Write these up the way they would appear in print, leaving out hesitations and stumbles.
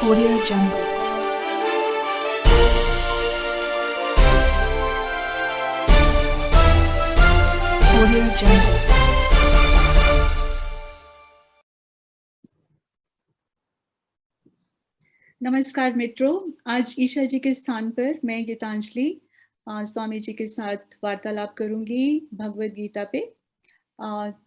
Audio Jungle. Audio Jungle. नमस्कार मित्रों, आज ईशा जी के स्थान पर मैं गीतांजलि स्वामी जी के साथ वार्तालाप करूंगी भगवद गीता पे।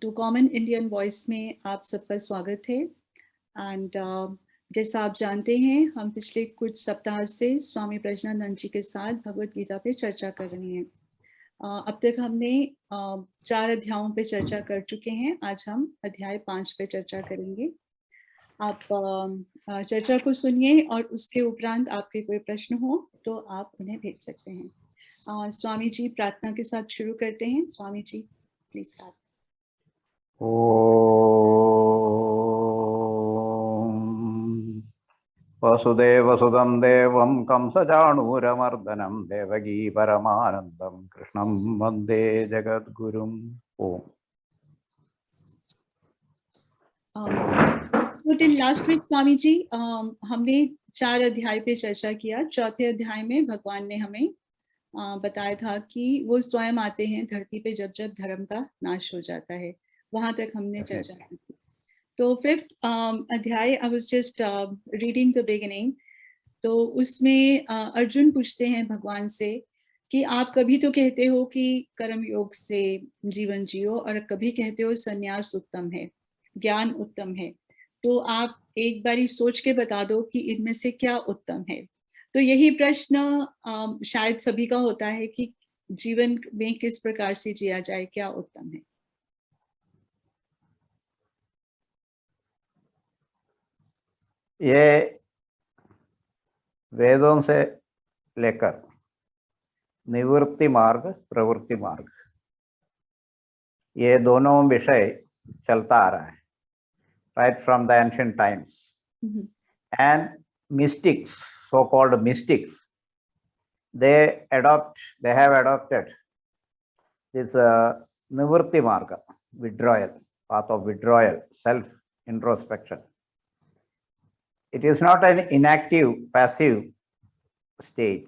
टू कॉमन इंडियन वॉइस में आप सबका स्वागत है। एंड जैसा आप जानते हैं, हम पिछले कुछ सप्ताह से स्वामी प्रज्ञानंद जी के साथ भगवद गीता पे चर्चा कर रहे हैं। अब तक हमने 4 अध्यायों पे चर्चा कर चुके हैं। आज हम अध्याय 5 पे चर्चा करेंगे। आप चर्चा को सुनिए और उसके उपरांत आपके कोई प्रश्न हो तो आप उन्हें भेज सकते हैं। स्वामी जी प्रार्थना के साथ शुरू करते हैं। Swami ji please start. वसुदेवसुतं देवं कंसचाणूरमर्दनं देवकी परमानन्दं कृष्णं वन्दे जगद्गुरुं। ओम। लास्ट वीक स्वामी जी हमने 4 अध्याय पे चर्चा किया। चौथे अध्याय में भगवान ने हमें बताया था कि वो स्वयं आते हैं धरती पे जब जब धर्म का नाश हो जाता है। वहां तक हमने चर्चा की थी। तो 5th अध्याय, I was just reading the beginning. तो उसमें अर्जुन पूछते हैं भगवान से कि आप कभी तो कहते हो कि कर्म योग से जीवन जियो और कभी कहते हो सन्यास उत्तम है, ज्ञान उत्तम है। तो आप एक बारी सोच के बता दो कि इनमें से क्या उत्तम है। तो यही प्रश्न शायद सभी का होता है कि जीवन में किस प्रकार से जिया जाए, क्या उत्तम है। ये वेदों से लेकर निवृत्ति मार्ग, प्रवृत्ति मार्ग, ये दोनों विषय चलता आ रहा है right from the ancient times. And mystics, so-called mystics, they have adopted this nivritti marga, withdrawal, path of withdrawal, self introspection. It is not an inactive, passive state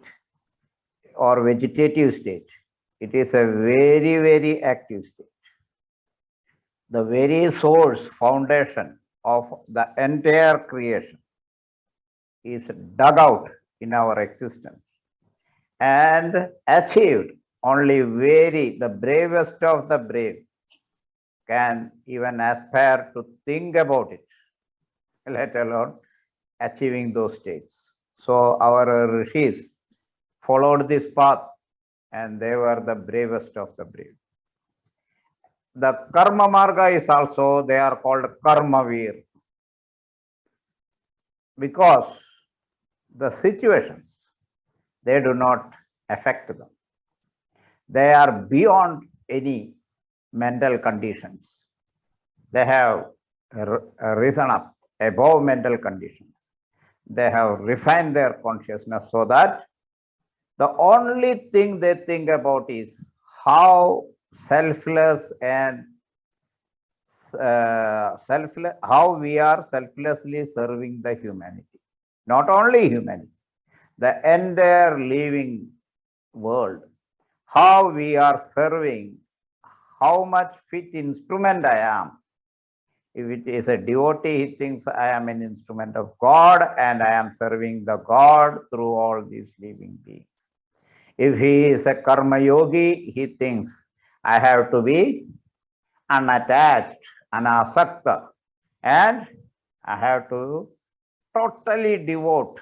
or vegetative state. It is a very, very active state. The very source, foundation of the entire creation is dug out in our existence and achieved only the bravest of the brave can even aspire to think about it, let alone achieving those states. So our rishis followed this path and they were the bravest of the brave. The karma marga is also, they are called karmavir, because the situations, they do not affect them. They are beyond any mental conditions. They have risen up above mental conditions. They have refined their consciousness so that the only thing they think about is how selfless and how we are selflessly serving the humanity. Not only humanity, the entire living world. How we are serving, how much fit instrument I am. If it is a devotee, he thinks I am an instrument of God and I am serving the God through all these living beings. If he is a karma yogi, he thinks I have to be unattached, anasakta, and I have to totally devote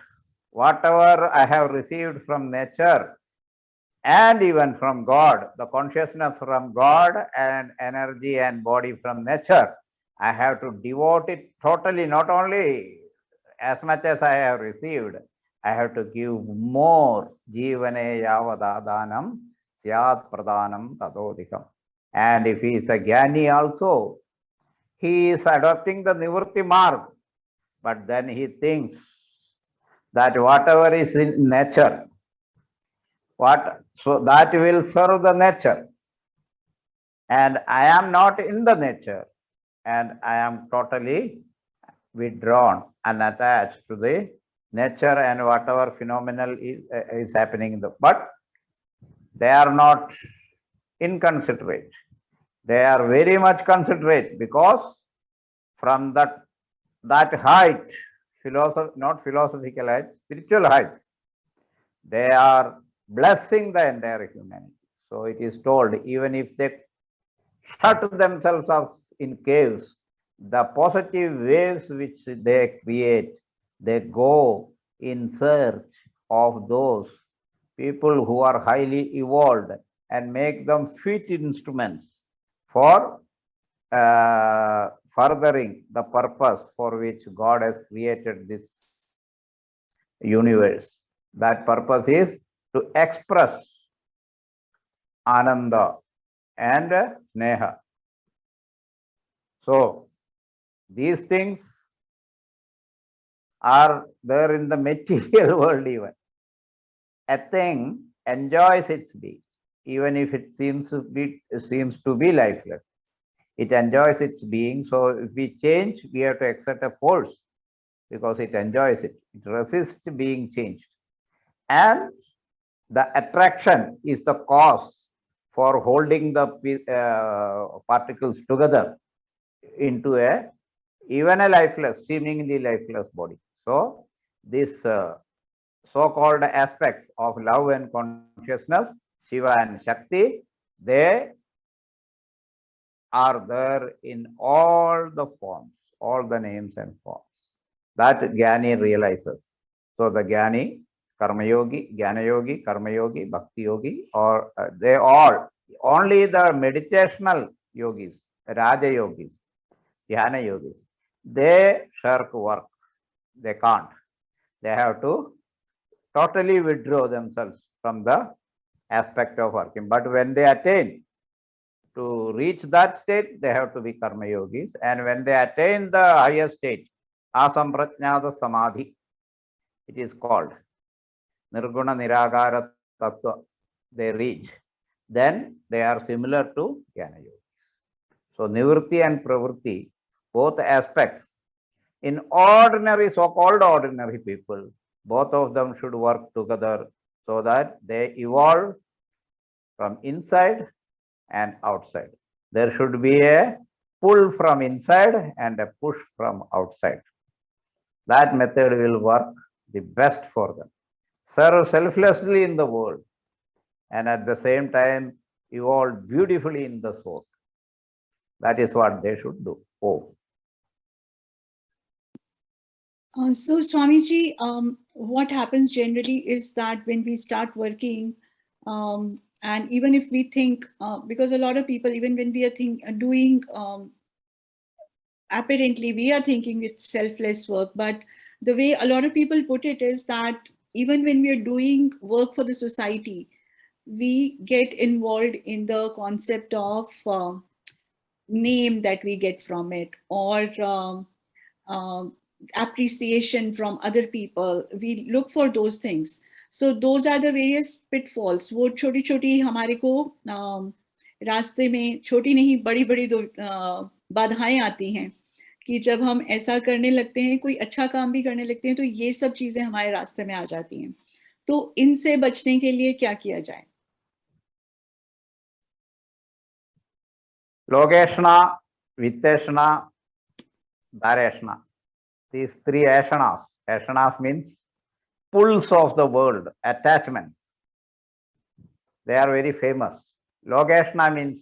whatever I have received from nature and even from God, the consciousness from God and energy and body from nature. I have to devote it totally, not only as much as I have received, I have to give more. Jivane yavadadanam syat pradhanam tadodikam. And if he is a jnani also, he is adopting the nivritti marg, but then he thinks that whatever is in nature, so that will serve the nature, and I am not in the nature, and I am totally withdrawn, unattached to the nature and whatever phenomenal is happening in the, but they are not inconsiderate. They are very much considerate, because from that height, not philosophical height, spiritual heights, they are blessing the entire humanity. So it is told, even if they shut themselves up in caves, the positive waves which they create, they go in search of those people who are highly evolved and make them fit instruments for furthering the purpose for which God has created this universe. That purpose is to express Ananda and Sneha. So these things are there in the material world even. A thing enjoys its being, even if it seems to be lifeless. It enjoys its being. So if we change, we have to exert a force, because it enjoys it. It resists being changed. And the attraction is the cause for holding the particles together into even a lifeless, seemingly lifeless body. So this so-called aspects of love and consciousness, Shiva and Shakti, they are there in all the forms, all the names and forms. That Jnani realizes. So the Jnani, Karma Yogi, Jnana Yogi, Karma Yogi, Bhakti Yogi, or they all, only the meditational yogis, Raja Yogis, Dhyana Yogis, they shirk work. They can't. They have to totally withdraw themselves from the aspect of working. But when they attain to reach that state, they have to be Karma Yogis. And when they attain the higher state, Asamprajnata Samadhi, it is called Nirguna Niragara Tattva, they reach, then they are similar to Jnana Yogis. So Nivritti and Pravritti, both aspects, in ordinary, so-called ordinary people, both of them should work together so that they evolve from inside and outside. There should be a pull from inside and a push from outside. That method will work the best for them. Serve selflessly in the world and at the same time evolve beautifully in the soul. That is what they should do. Oh. So Swamiji, what happens generally is that when we start working, and even if we think, because a lot of people, even when we are doing, apparently we are thinking it's selfless work, but the way a lot of people put it is that even when we are doing work for the society, we get involved in the concept of name that we get from it, or appreciation from other people. We look for those things. So those are the various pitfalls. वो छोटी छोटी हमारे को रास्ते में, छोटी नहीं बड़ी बड़ी बाधाएं आती हैं कि जब हम ऐसा करने लगते हैं, कोई अच्छा काम भी करने लगते हैं, तो ये सब चीजें हमारे रास्ते में आ जाती हैं. तो इनसे बचने के लिए क्या किया जाए? Lokeshna, Vitteshna, Dhareshna. These three ashanas. Ashanas means pulls of the world, attachments. They are very famous. Lokeshna means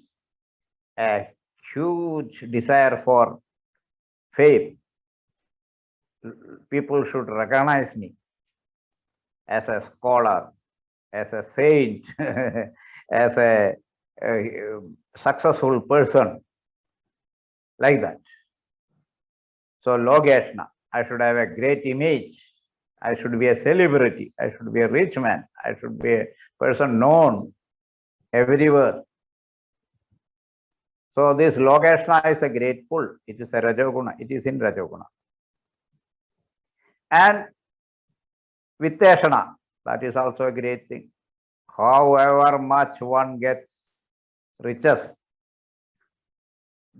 a huge desire for fame. People should recognize me as a scholar, as a saint, as a successful person, like that. So Lokeshna, I should have a great image. I should be a celebrity. I should be a rich man. I should be a person known everywhere. So this Lokeshna is a great pull. It is a Rajoguna. It is in Rajoguna. And Vitteshana, that is also a great thing. However much one gets riches,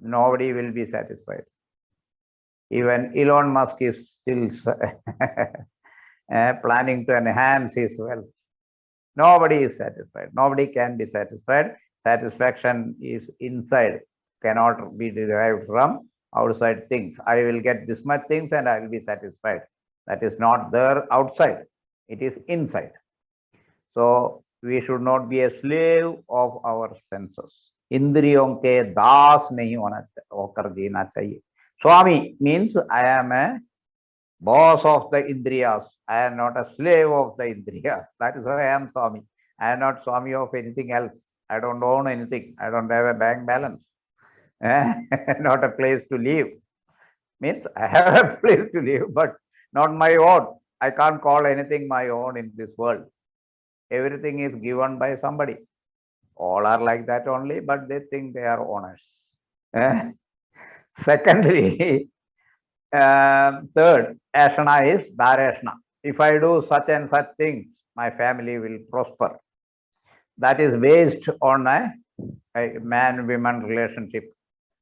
nobody will be satisfied. Even Elon Musk is still planning to enhance his wealth. Nobody is satisfied. Nobody can be satisfied. Satisfaction is inside, cannot be derived from outside things. I will get this much things and I will be satisfied. That is not there outside. It is inside. So we should not be a slave of our senses. इंद्रियों के दास नहीं होकर जीना चाहिए. Swami means I am a boss of the indriyas. I am not a slave of the indriyas. That is why I am Swami. I am not Swami of anything else. I don't own anything. I don't have a bank balance. Not a place to live. Means I have a place to live, but not my own. I can't call anything my own in this world. Everything is given by somebody. All are like that only, but they think they are owners. Secondly, third, ashana is darashana. If I do such and such things, my family will prosper. That is based on a man-woman relationship.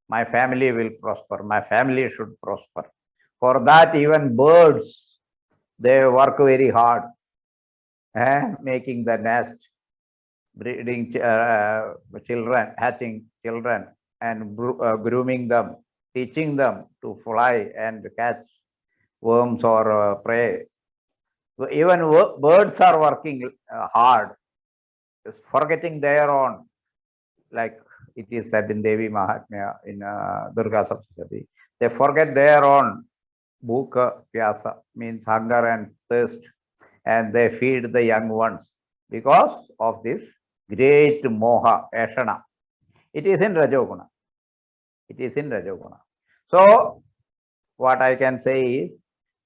My family will prosper. My family should prosper. For that, even birds, they work very hard, making the nest, breeding children, hatching children, and grooming them, teaching them to fly and catch worms or prey. So even birds are working hard, forgetting their own, like it is said in Devi Mahatmya, in Durga Saptashati. They forget their own bhuka pyasa, means hunger and thirst, and they feed the young ones because of this great moha, ashana. It is in Rajoguna. It is in Rajoguna. So, what I can say is,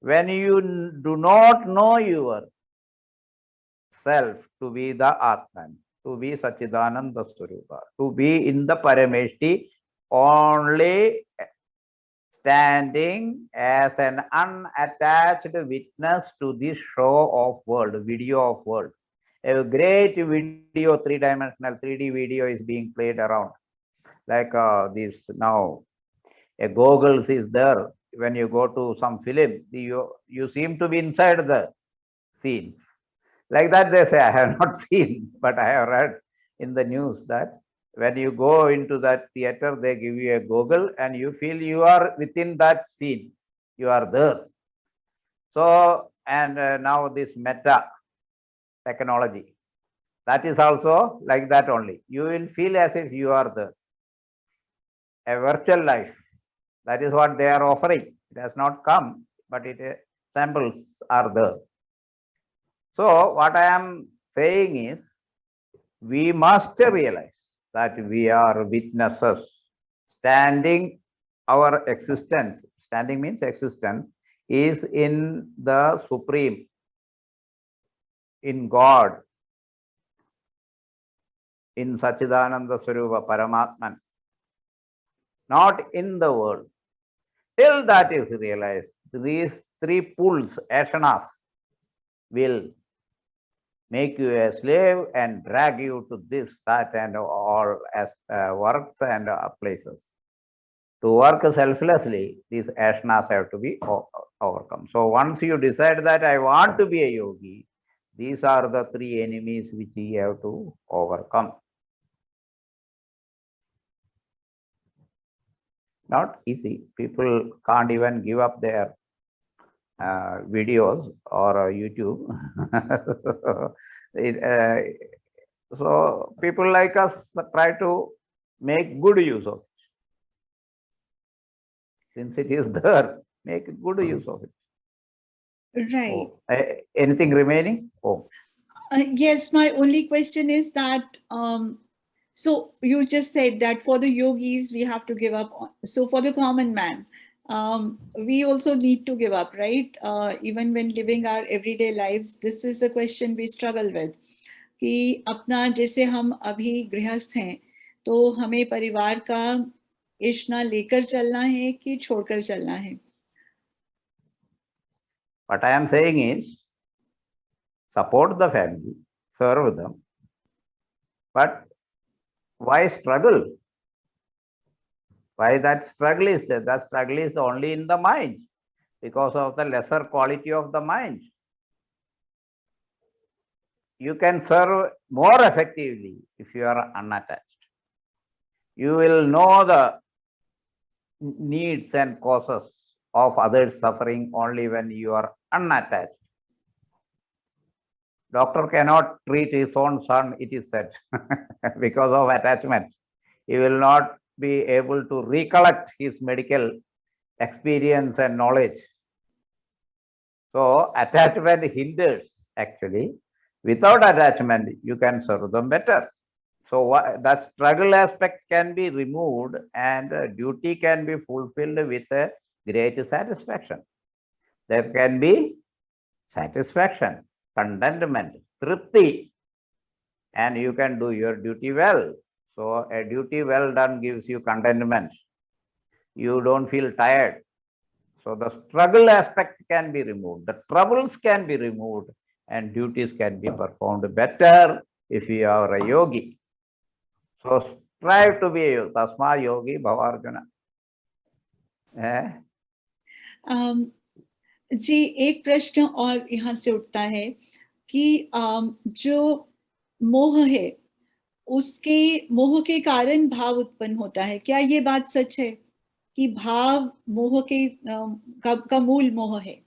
when you do not know yourself to be the Atman, to be Sachidananda Swarupa, to be in the Parameshti, only standing as an unattached witness to this show of world, video of world. A great video, three-dimensional 3D video is being played around. Like this now, a goggles is there. When you go to some film, you seem to be inside the scene. Like that they say, I have not seen, but I have read in the news that when you go into that theater, they give you a goggle and you feel you are within that scene. You are there. So, and now this meta technology, that is also like that only. You will feel as if you are there. A virtual life. That is what they are offering. It has not come, but samples are there. So what I am saying is, we must realize that we are witnesses. Standing, our existence, standing means existence, is in the Supreme, in God, in Sachidananda Swarupa, Paramatman, not in the world. Till that is realized, these three pulls, ashanas, will make you a slave and drag you to this, that, and all as works and places. To work selflessly, these ashanas have to be overcome. So once you decide that I want to be a yogi, these are the three enemies which you have to overcome. Not easy. People can't even give up their videos or YouTube. So people like us try to make good use of it. Since it is there, make good use of it. Right. Oh, anything remaining? Oh. Yes, my only question is that, so you just said that for the yogis, we have to give up. So for the common man, we also need to give up, right? Even when living our everyday lives, this is a question we struggle with. कि अपना जैसे हम अभी गृहस्थ हैं, तो हमें परिवार का इश्ना लेकर चलना है कि छोड़कर चलना है? What I am saying is, support the family, serve them, but why struggle? Why that struggle is there? That struggle is only in the mind, because of the lesser quality of the mind. you can serve more effectively if you are unattached. You will know the needs and causes of others' suffering only when you are unattached. Doctor cannot treat his own son, it is said, because of attachment. He will not be able to recollect his medical experience and knowledge. So attachment hinders actually. Without attachment, you can serve them better. So the struggle aspect can be removed and duty can be fulfilled with a great satisfaction. There can be satisfaction, contentment, tripti, and you can do your duty well. So a duty well done gives you contentment. You don't feel tired. So the struggle aspect can be removed, the troubles can be removed, and duties can be performed better if you are a yogi. So strive to be a yogi. Tasma yogi bhavarjuna. जी, एक प्रश्न और यहाँ से उठता है कि जो मोह है, उसके मोह के कारण भाव उत्पन्न होता है. क्या ये बात सच है कि भाव मोह के का मूल मोह है?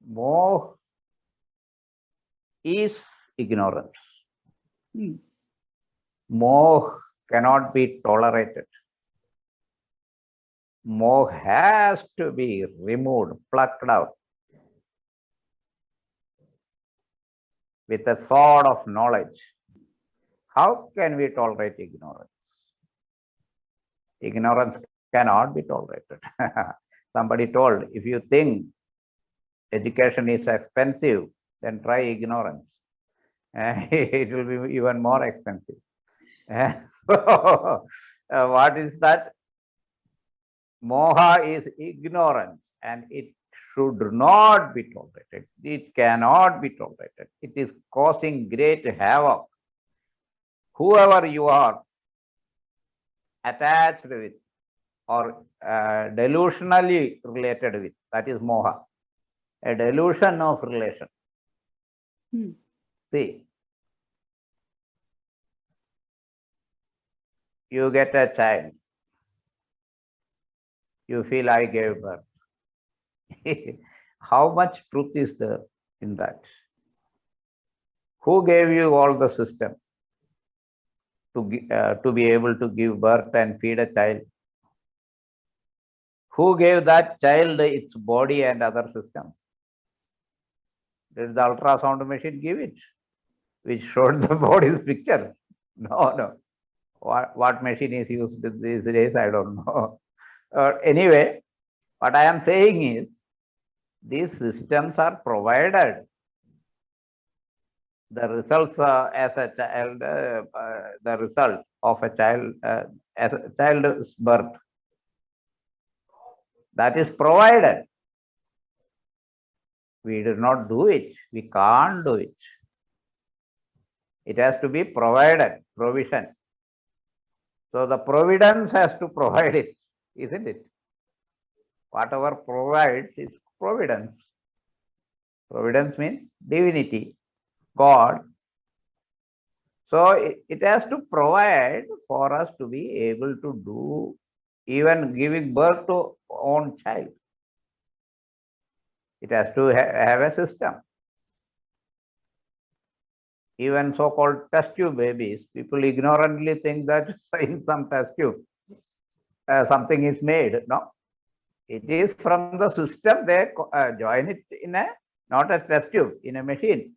Moh is ignorance. Moh cannot be tolerated. Moh has to be removed, plucked out with a sword of knowledge. How can we tolerate ignorance? Ignorance cannot be tolerated. Somebody told, if you think education is expensive, then try ignorance. It will be even more expensive. So, what is that? Moha is ignorance and it should not be tolerated. It cannot be tolerated. It is causing great havoc. Whoever you are attached with or delusionally related with, that is moha, a delusion of relation. See, you get a child, you feel I gave birth. How much truth is there in that? Who gave you all the system to be able to give birth and feed a child? Who gave that child its body and other systems? Did the ultrasound machine give it, which showed the body's picture? No. What machine is used these days, I don't know. Anyway, what I am saying is, these systems are provided. The results as a child, the result of a child, as a child's birth, that is provided. We do not do it. We can't do it. It has to be provided, provision. So the providence has to provide it, isn't it? Whatever provides is providence. Providence means divinity, God. So it has to provide for us to be able to do even giving birth to own child. It has to have a system. Even so-called test tube babies, people ignorantly think that in some test tube something is made. No, it is from the system. They join it in a, not a test tube, in a machine.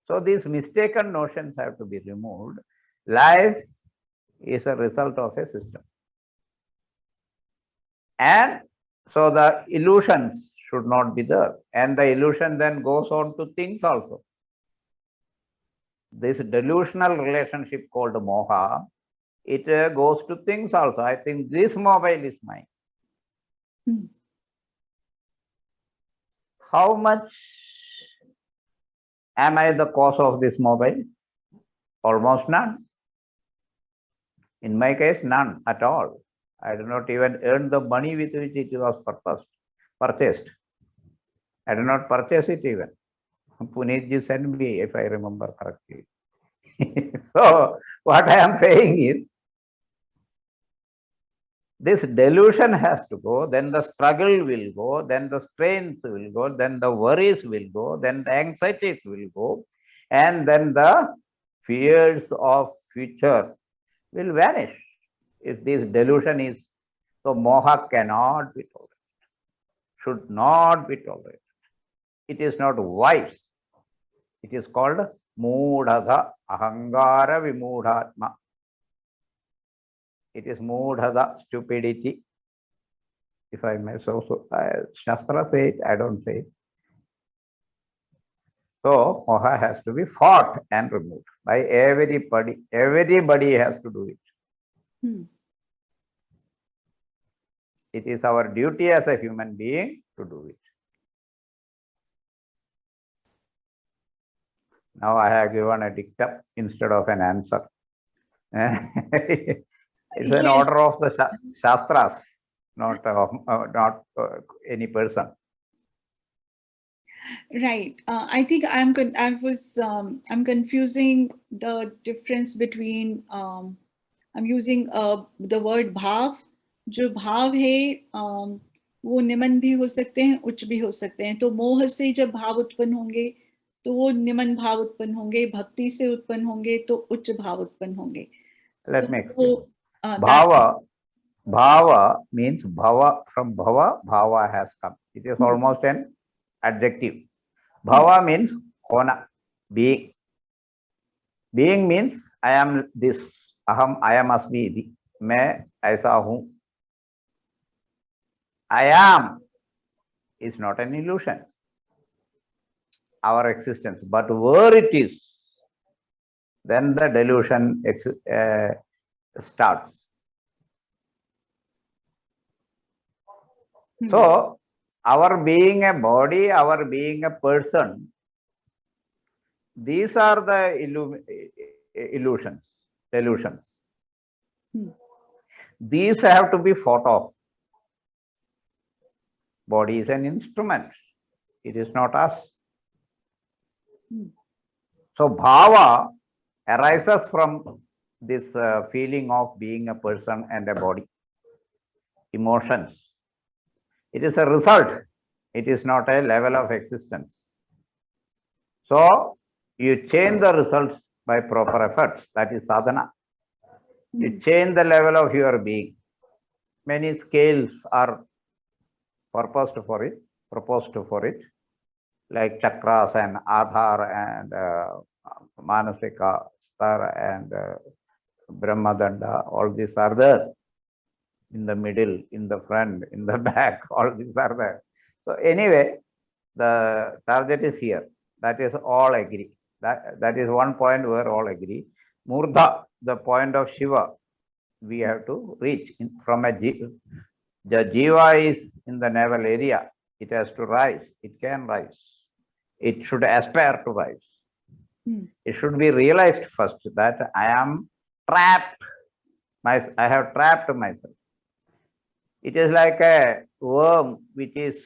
So these mistaken notions have to be removed. Life is a result of a system. And so the illusions should not be there. And the illusion then goes on to things also. This delusional relationship called moha, it goes to things also. I think this mobile is mine. How much am I the cause of this mobile? Almost none. In my case, none at all. I did not even earn the money with which it was purchased. I did not purchase it even. Punitji sent me, if I remember correctly. So what I am saying is, this delusion has to go, then the struggle will go, then the strains will go, then the worries will go, then the anxieties will go, and then the fears of future will vanish. If this delusion is, so moha cannot be tolerated, should not be tolerated. It is not wise. It is called moodhada, ahangara vimudhatma. It is moodhada, stupidity. If I may so Shastra say it, I don't say it. So moha has to be fought and removed by everybody. Everybody has to do it. Hmm. It is our duty as a human being to do it. Now I have given a dictum instead of an answer. It's an Yes. order of the Shastras, not any person. Right. I think I'm confusing the difference between I'm using the word भाव. जो भाव है वो निमन भी हो सकते हैं, उच्च भी हो सकते हैं. तो मोह से जब भाव उत्पन्न होंगे तो वो निमन भाव उत्पन्न होंगे, भक्ति से उत्पन्न होंगे तो उच्च भाव उत्पन्न होंगे. Let me explain. that- Bhava means bhava, from bhava has come. It is almost an adjective. Bhava means hona, being. Being means I am this, aham, I am asmi iti, मैं ऐसा हूं. I am is not an illusion, our existence, but where it is, then the delusion starts. So our being a body, our being a person, these are the illusions, delusions. These have to be fought off. Body is an instrument. It is not us. So bhava arises from this feeling of being a person and a body. Emotions. It is a result. It is not a level of existence. So you change the results by proper efforts. That is sadhana. You change the level of your being. Many scales are proposed for it, like chakras and adhar and manasika, star and brahmadanda. All these are there. In the middle, in the front, in the back, all these are there. So anyway, the target is here. That is all agree. That is one point where all agree. Murdha, the point of Shiva, we have to reach from a jiva. The jiva is in the navel area. It has to rise. It can rise. It should aspire to rise. It should be realized first that I am trapped. I have trapped myself. It is like a worm which is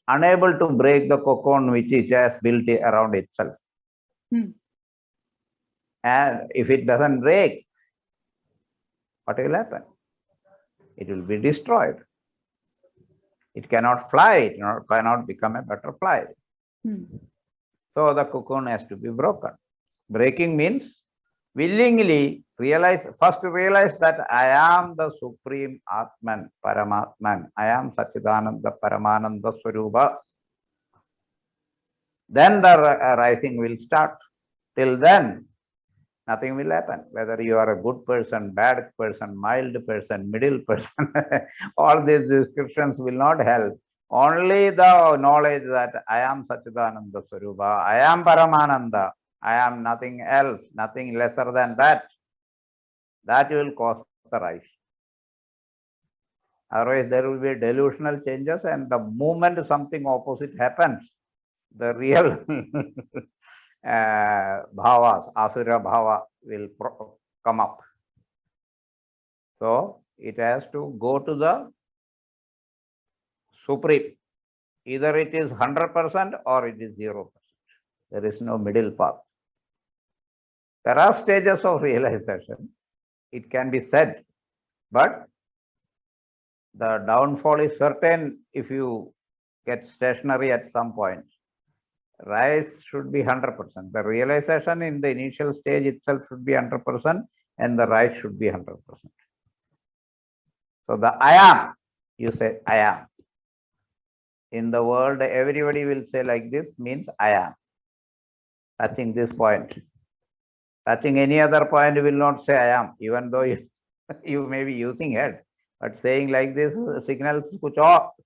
unable to break the cocoon which it has built around itself. And if it doesn't break, what will happen? It will be destroyed. It cannot fly, it cannot become a butterfly. So the cocoon has to be broken. Breaking means willingly realize that I am the Supreme Atman, Paramatman. I am Satchidananda Paramananda Swarupa. Then the rising will start. Till then, nothing will happen. Whether you are a good person, bad person, mild person, middle person, all these descriptions will not help. Only the knowledge that I am Satchidananda Swarupa, I am Paramananda, I am nothing else, nothing lesser than that. That will cause the rise. Otherwise, there will be delusional changes, and the moment something opposite happens, the real bhavas, asura bhava will come up. So it has to go to the supreme. Either it is 100% or it is 0%. There is no middle path. There are stages of realization, it can be said, but the downfall is certain if you get stationary at some point. Rise should be 100%. The realization in the initial stage itself should be 100%, and the rise should be 100%. So the I am, you say I am. In the world, everybody will say like this means I am. Touching this point. Touching any other point will not say I am, even though you may be using head. But saying like this signals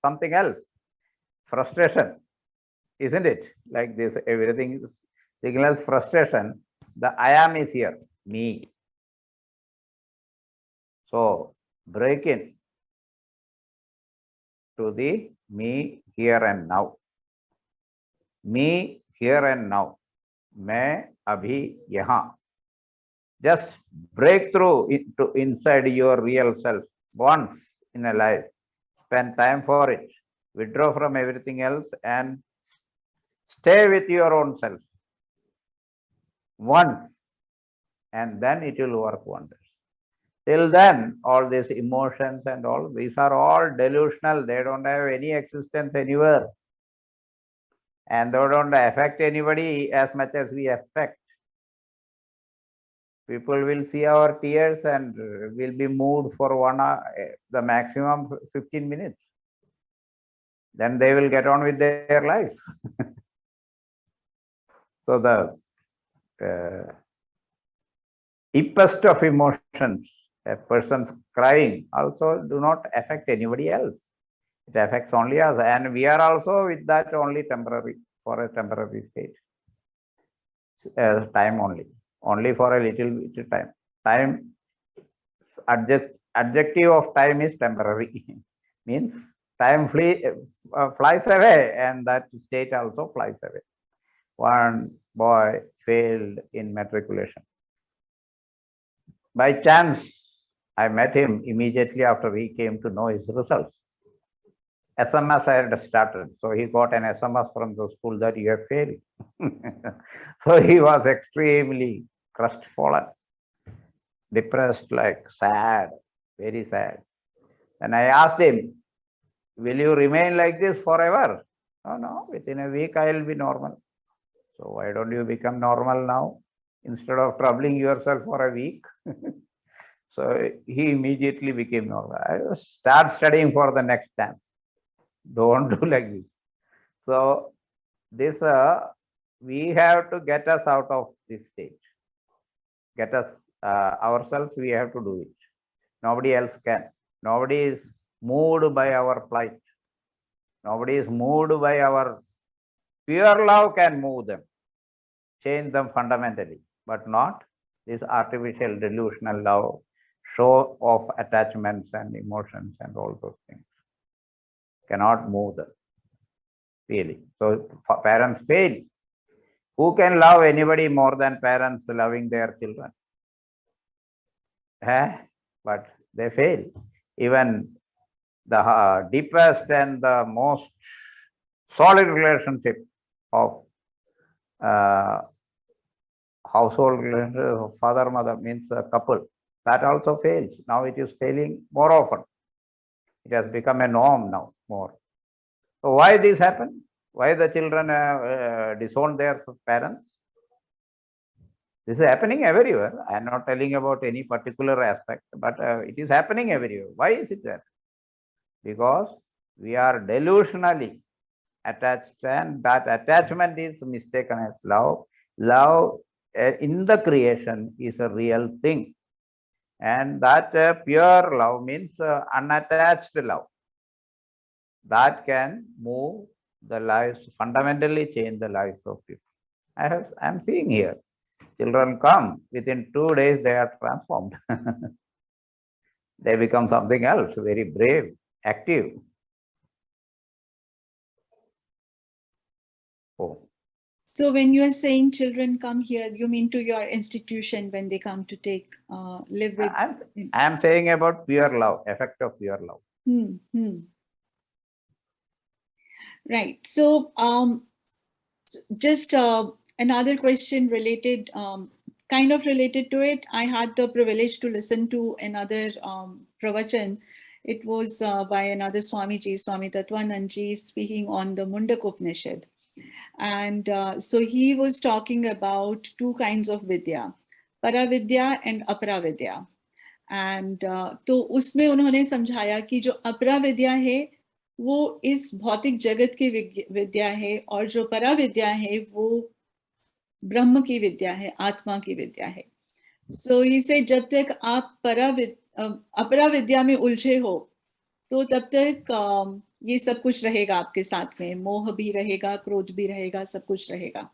something else. Frustration, isn't it? Like this, everything signals frustration. The I am is here, me. So break in to the me here and now. Me here and now. मैं अभी यहाँ. Just break through into inside your real self once in a life. Spend time for it. Withdraw from everything else and stay with your own self once, and then it will work wonders. Till then, all these emotions and all these are all delusional. They don't have any existence anywhere, and they don't affect anybody as much as we expect. People will see our tears and will be moved for 1 hour, the maximum 15 minutes. Then they will get on with their lives. So the deepest of emotions, a person's crying, also do not affect anybody else. It affects only us, and we are also with that only temporary, for a temporary state. Time only for a little bit time. Time, adjective of time is temporary. Means time flies away, and that state also flies away. One boy failed in matriculation. By chance, I met him immediately after he came to know his results. SMS I had started, so he got an SMS from the school that you have failed. So he was extremely crestfallen, depressed, like sad, very sad. And I asked him, will you remain like this forever? Oh, no, within a week I will be normal. So why don't you become normal now instead of troubling yourself for a week? So he immediately became normal. I start studying for the next chance. Don't do like this. So this we have to get us out of this stage. Get us ourselves, we have to do it. Nobody else can. Nobody is moved by our plight. Nobody is moved by our pure love can move them, change them fundamentally, but not this artificial delusional love, show of attachments and emotions and all those things. Cannot move them, really. So parents fail. Who can love anybody more than parents loving their children? But they fail. Even the deepest and the most solid relationship of household relationship of father mother, means a couple, that also fails. Now it is failing more often. It has become a norm now more. So why this happen? Why the children disown their parents? This is happening everywhere. I am not telling about any particular aspect, but it is happening everywhere. Why is it that? Because we are delusionally attached, and that attachment is mistaken as love. Love in the creation is a real thing, and that pure love means unattached love that can move the lives, fundamentally change the lives of people. I am seeing here, children come within 2 days, they are transformed. They become something else, very brave, active. Oh. So when you are saying children come here, you mean to your institution when they come to take live with? I am saying about pure love, effect of pure love. Right. So just another question related, kind of related to it. I had the privilege to listen to another pravachan. It was by another Swamiji, Swami Tatwanandji, speaking on the Mundak Upanishad. And so he was talking about two kinds of vidya, paravidya and aparavidya. And तो उसमें उन्होंने समझाया कि जो अपरा विद्या है वो इस भौतिक जगत की विद्या है, और जो परा विद्या है वो ब्रह्म की विद्या है, आत्मा की विद्या है. सो इसे जब तक आप अपरा विद्या में उलझे हो तो तब तक ये सब कुछ रहेगा आपके साथ में, मोह भी रहेगा, क्रोध भी रहेगा, सब कुछ रहेगा.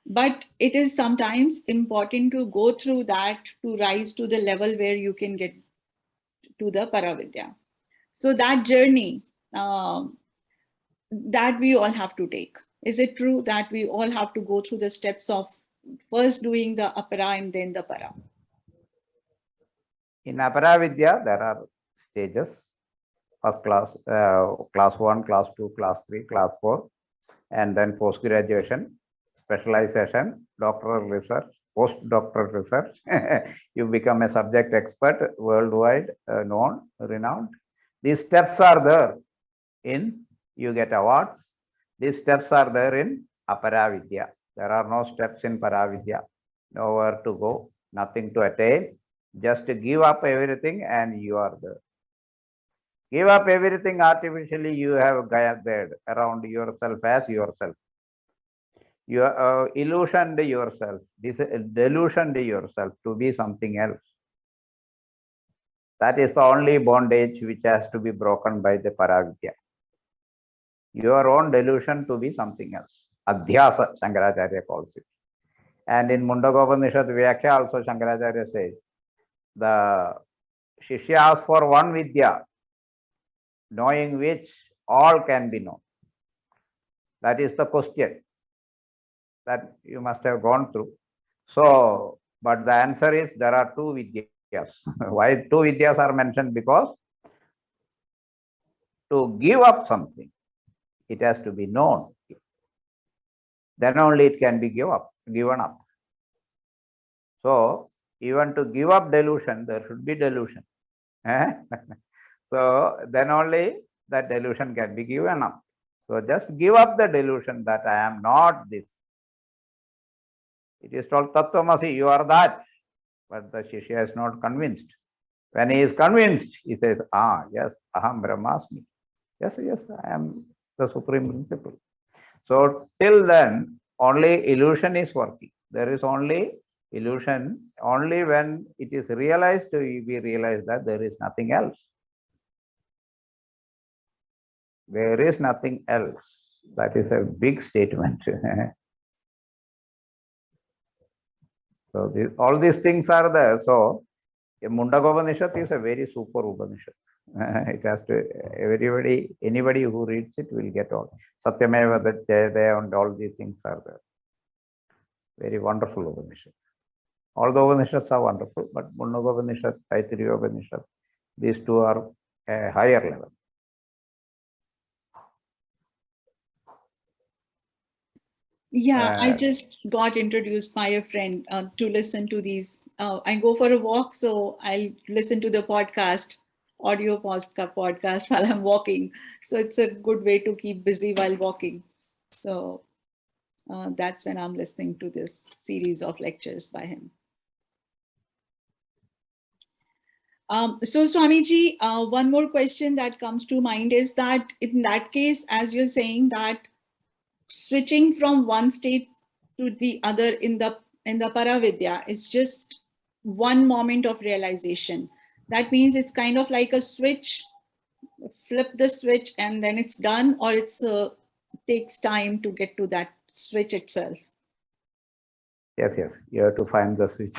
But it is sometimes important to go through that to rise to the level where you can get to the Paravidya. So that journey that we all have to take. Is it true that we all have to go through the steps of first doing the Apara and then the Para? In Apara Vidya, there are stages. First class, class 1, class 2, class 3, class 4, and then post-graduation, specialization, doctoral research, postdoctoral research. You become a subject expert, worldwide known, renowned. These steps are there in, you get awards. These steps are there in Aparavidya. There are no steps in Paravidya, nowhere to go, nothing to attain. Just give up everything and you are there. Give up everything artificially you have gathered around yourself as yourself. You are illusioned yourself, delusioned yourself to be something else. That is the only bondage which has to be broken by the Paravidya. Your own delusion to be something else. Adhyasa, Shankaracharya calls it. And in Mundakopanishad Vyakya also Shankaracharya says, the Shishya asks for one Vidya, knowing which all can be known. That is the question that you must have gone through. So, but the answer is there are two Vidyas. Why two Vidyas are mentioned? Because to give up something, it has to be known. Then only it can be given up. So, even to give up delusion, there should be delusion. So, then only that delusion can be given up. So, just give up the delusion that I am not this. It is told Tattvamasi, you are that. But the Shishya is not convinced. When he is convinced, he says, yes, Aham Brahmasmi. Yes, I am the supreme principle. So, till then, only illusion is working. There is only illusion. Only when it is realized, we realize that there is nothing else. There is nothing else. That is a big statement. So all these things are there. So Mundakopanishad is a very super Upanishad. It has to, anybody who reads it will get all. Satyameva Jayate and all these things are there. Very wonderful Upanishad. All the Upanishads are wonderful, but Mundakopanishad, Taittiriya Upanishad, these two are a higher level. Yeah, I just got introduced by a friend to listen to these. I go for a walk, so I'll listen to the audio podcast while I'm walking. So it's a good way to keep busy while walking. So that's when I'm listening to this series of lectures by him. So Swamiji, one more question that comes to mind is that in that case, as you're saying that switching from one state to the other in the Paravidya is just one moment of realization. That means it's kind of like a switch, flip the switch and then it's done, or it's takes time to get to that switch itself. Yes, you have to find the switch.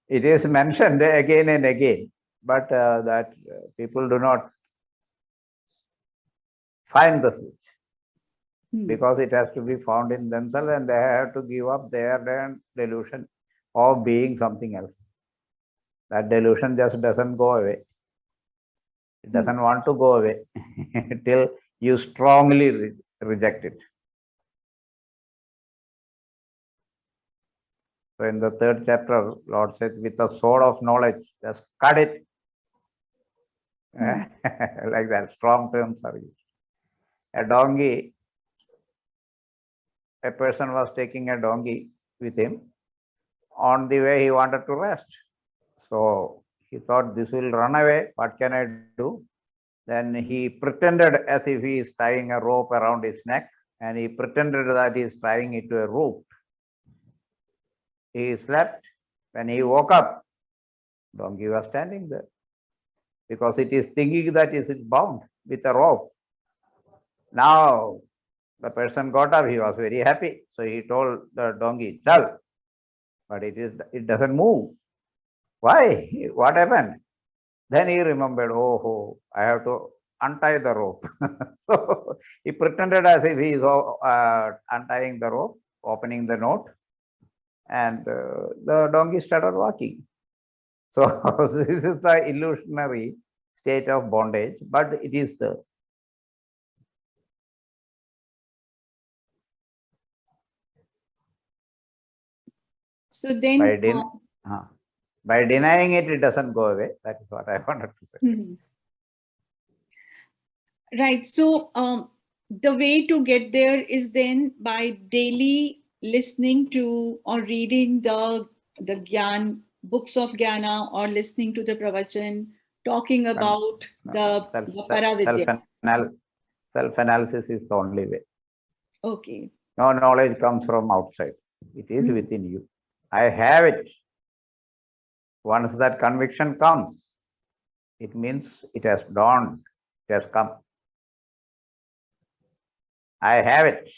It is mentioned again and again, but that people do not find the switch. Because it has to be found in themselves and they have to give up their delusion of being something else. That delusion just doesn't go away. It doesn't want to go away till you strongly reject it. So in the third chapter, Lord says, with the sword of knowledge, just cut it. Like that, strong terms are used. A donkey, a person was taking a donkey with him. On the way, he wanted to rest. So he thought, this will run away. What can I do? Then he pretended as if he is tying a rope around his neck, and he pretended that he is tying it to a rope. He slept. When he woke up, donkey was standing there, because it is thinking that it is bound with a rope. Now the person got up, he was very happy. So he told the donkey, "Chal," but it doesn't move. Why? What happened? Then he remembered, oh, I have to untie the rope. So he pretended as if he is untying the rope, opening the knot, and the donkey started walking. So this is the illusionary state of bondage, but it is the. So then, By denying it, it doesn't go away. That is what I wanted to say. Right. So the way to get there is then by daily listening to or reading the Gyan, books of Jnana, or listening to the Pravachan, talking about the Paravidya. Self-analysis is the only way. Okay. No knowledge comes from outside. It is within you. I have it. Once that conviction comes, it means it has dawned, it has come. I have it.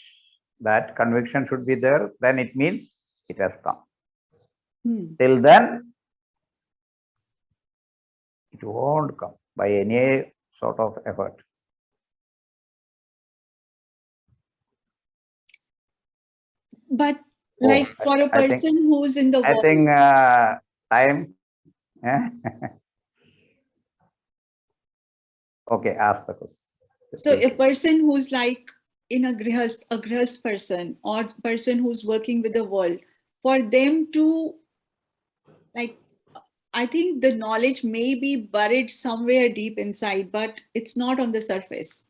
That conviction should be there, then it means it has come. Till then, it won't come by any sort of effort. But like for a person who's in the world. I think time. Okay, ask the question. So a person who's like in a grihast person, or person who's working with the world, for them to, like, I think the knowledge may be buried somewhere deep inside, but it's not on the surface.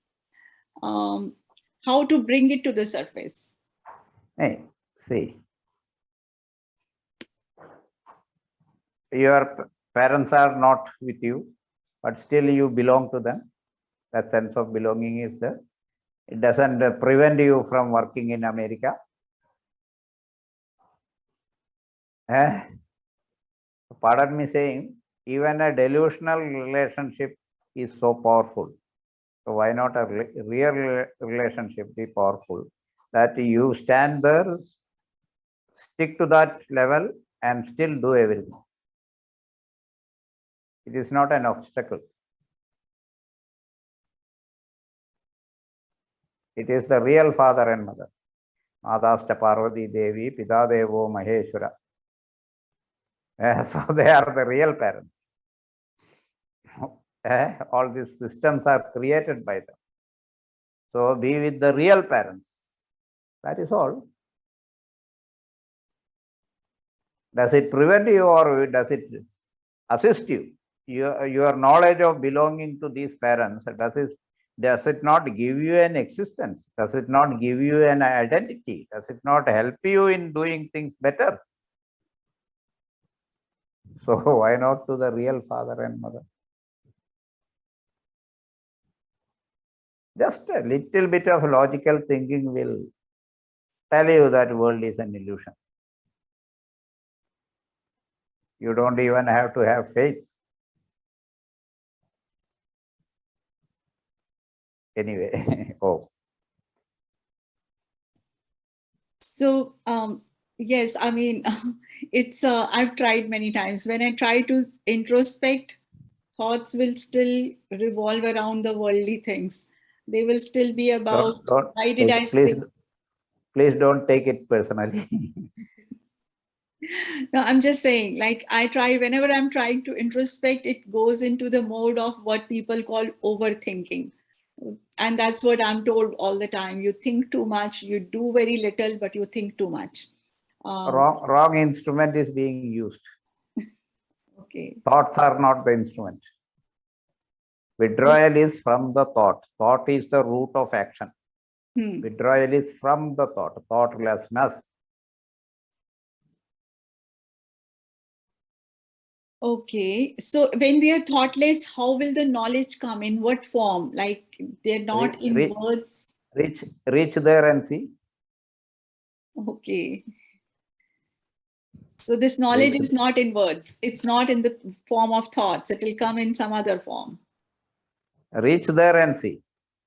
How to bring it to the surface? Hey, see, your parents are not with you, but still you belong to them. That sense of belonging is there. It doesn't prevent you from working in America. Pardon me saying, even a delusional relationship is so powerful. So why not a real relationship be powerful? That you stand there, stick to that level, and still do everything. It is not an obstacle. It is the real father and mother. Madasta Parvati Devi, Pita Devo Maheshwara. So they are the real parents. All these systems are created by them. So be with the real parents. That is all. Does it prevent you or does it assist you? Your knowledge of belonging to these parents, does it not give you an existence? Does it not give you an identity? Does it not help you in doing things better? So why not to the real father and mother? Just a little bit of logical thinking will tell you that world is an illusion. You don't even have to have faith. Anyway, So yes, I mean, it's I've tried many times. When I try to introspect, thoughts will still revolve around the worldly things. They will still be about why did I say. Please don't take it personally. No, I'm just saying, like, I try, whenever I'm trying to introspect, it goes into the mode of what people call overthinking. And that's what I'm told all the time. You think too much, you do very little, but you think too much. Wrong instrument is being used. Okay. Thoughts are not the instrument. Withdrawal is from the thought. Thought is the root of action. Hmm. Withdrawal is from the thought, thoughtlessness. Okay. So when we are thoughtless, how will the knowledge come? In what form? Like they're not in Reach- words. Reach there and see. Okay. So this knowledge is not in words. It's not in the form of thoughts. It will come in some other form. Reach there and see.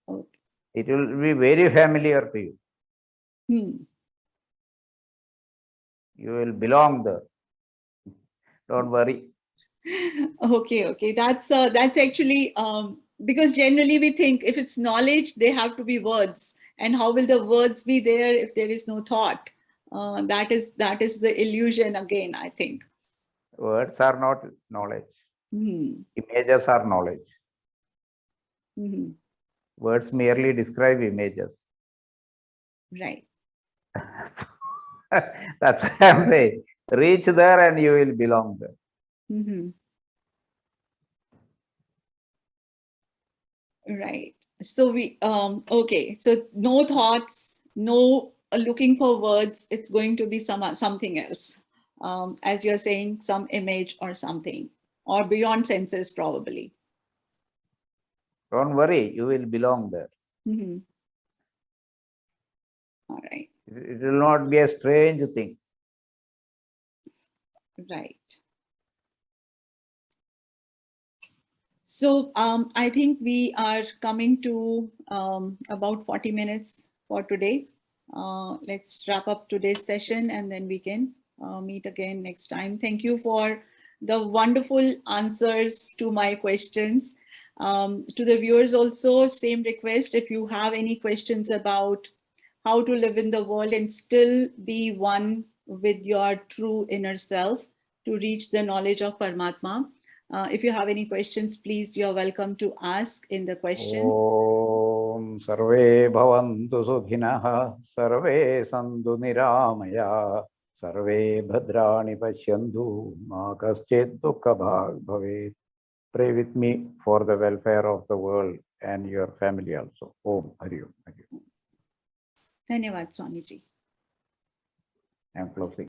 Okay. It will be very familiar to you. Hmm. You will belong there. Don't worry. Okay. That's actually because generally we think if it's knowledge, they have to be words. And how will the words be there if there is no thought? That is the illusion again, I think. Words are not knowledge. Hmm. Images are knowledge. Hmm. Words merely describe images. Right. That's what I'm saying. Reach there and you will belong there. Hmm. Right. So we okay. So no thoughts, no looking for words. It's going to be something else. As you're saying, some image or something, or beyond senses probably. Don't worry, you will belong there. Hmm. All right. It will not be a strange thing. Right. So I think we are coming to about 40 minutes for today. Let's wrap up today's session and then we can meet again next time. Thank you for the wonderful answers to my questions. To the viewers also, same request. If you have any questions about how to live in the world and still be one with your true inner self to reach the knowledge of Paramatma, if you have any questions, please, you're welcome to ask in the questions. Om Sarve Bhavantu Sukhinah Sarve Santu Niramaya Sarve Bhadrani Pashyantu Ma Kaschid Dukkha Bhag Bhavet. Pray with me for the welfare of the world and your family also. Om Hari Om. Dhanyavad, Swamiji. I am closing.